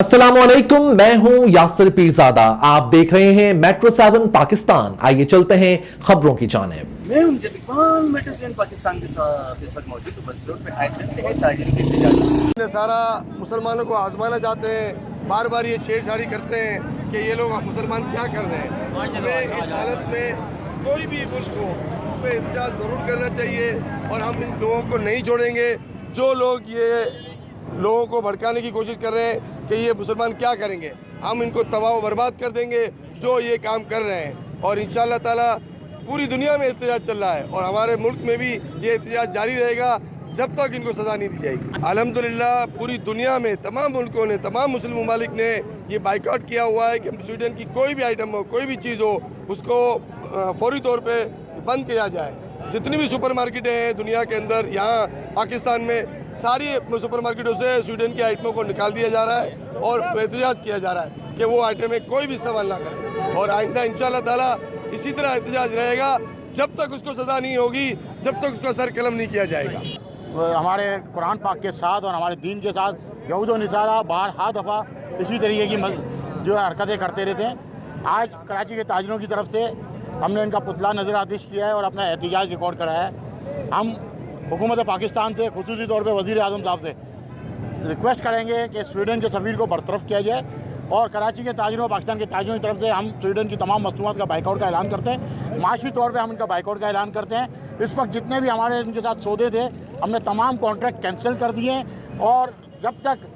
अस्सलामुअलैकुम, मैं हूं यासिर पीरजादा। आप देख रहे हैं मेट्रो 7 पाकिस्तान। आइए चलते हैं खबरों की जानिब। मैं उनके इकबाल मेट्रो 7 पाकिस्तान के साथ मौजूद तो बस रोड पे आए चलते हैं ताजिर के इंतजार। सारा मुसलमानों को आजमाना चाहते हैं, बार बार ये छेड़छाड़ी करते हैं कि ये लोग मुसलमान क्या कर रहे हैं। हमें इस हालत में कोई भी मुल्क हो उस पर एहतजाज ज़रूर करना चाहिए और हम इन लोगों को नहीं छोड़ेंगे। जो लोग ये लोगों को भड़काने की कोशिश कर रहे हैं कि ये मुसलमान क्या करेंगे, हम इनको तबाह व बर्बाद कर देंगे जो ये काम कर रहे हैं। और इंशाअल्लाह ताला पूरी दुनिया में एहतजाज चल रहा है और हमारे मुल्क में भी ये एहतजाज जारी रहेगा जब तक इनको सज़ा नहीं दी जाएगी। अल्हम्दुलिल्लाह पूरी दुनिया में तमाम मुल्कों ने, तमाम मुस्लिम ममालिक ने ये बाइकआउट किया हुआ है कि स्वीडन की कोई भी आइटम हो, कोई भी चीज़ हो, उसको फौरी तौर पे बंद किया जाए। जितनी भी सुपर मार्केटें हैं दुनिया के अंदर, यहाँ पाकिस्तान में सारी सुपर मार्केटों से स्वीडन की आइटमों को निकाल दिया जा रहा है और एहतजाज किया जा रहा है कि वो आइटमें कोई भी इस्तेमाल ना करें। और आइंदा इंशाअल्लाह ताला इसी तरह एहतजाज रहेगा जब तक उसको सज़ा नहीं होगी, जब तक उसका सर कलम नहीं किया जाएगा। हमारे कुरान पाक के साथ और हमारे दीन के साथ यहूद और निसारा बार हाथ दफ़ा इसी तरीके की जो है हरकतें करते रहते हैं। आज कराची के ताजिरों की तरफ से हमने इनका पुतला नज़र आतिश किया है और अपना एहतजाज रिकॉर्ड कराया है। हम हुकूमत पाकिस्तान से खुसूसी तौर पर वज़ीर आज़म साहब से रिक्वेस्ट करेंगे कि स्वीडन के सफ़ीर को बरतरफ किया जाए और कराची के ताजिरों, पाकिस्तान के ताजिरों की तरफ से हम स्वीडन की तमाम मसनूआत का बाइकआउट का ऐलान करते हैं। माशी तौर पे हम इनका बाइकआउट का ऐलान करते हैं। इस वक्त जितने भी हमारे इनके साथ सौदे थे हमने तमाम कॉन्ट्रैक्ट कैंसिल कर दिए हैं और जब तक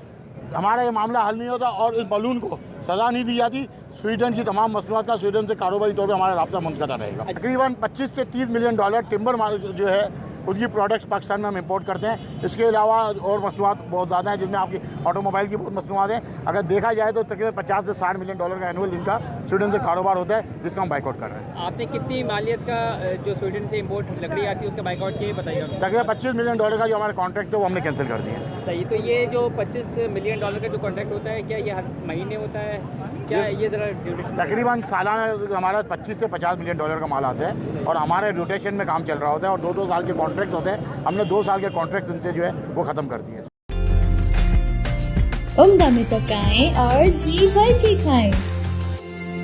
हमारा ये मामला हल नहीं होता और इस बलून को सज़ा नहीं दी जाती, स्वीडन की तमाम मसनूआत का स्वीडन से कारोबारी तौर पर हमारा राब्ता मुनक़ता रहेगा। तकरीबन 25 से 30 मिलियन डॉलर टिम्बर जो है उनकी प्रोडक्ट्स पाकिस्तान में हम इंपोर्ट करते हैं। इसके अलावा और मसनूआत बहुत ज़्यादा हैं जिसमें आपकी ऑटोमोबाइल की बहुत मसनूआत हैं। अगर देखा जाए तो तकरीबन 50 से 60 मिलियन डॉलर का एनुअल इनका स्वीडन से कारोबार होता है जिसका हम बाइकआउट कर रहे हैं। आपने कितनी मालियत का जो स्वीडन से इंपोर्ट लकड़ी आती है उसका बाइकआउट किया बताइए। तकरीबन 25 मिलियन डॉलर का जो हमारा कॉन्ट्रैक्ट है वो हमने कैंसिल कर दिया है। सही, तो ये जो 25 मिलियन डॉलर का जो कॉन्ट्रैक्ट होता है क्या ये हर महीने होता है, क्या ये ज़रा ड्यूरेशन? तकरीबन सालाना हमारा 25 से 50 मिलियन डॉलर का माल आता है और हमारे रोटेशन में काम चल रहा होता है और 2-2 साल के कॉन्ट्रैक्ट होते हैं। हमने 2 साल के कॉन्ट्रैक्ट उनसे जो है वो ख़त्म कर दिए। उम्दा में पकाएं और जी भर के खाएं।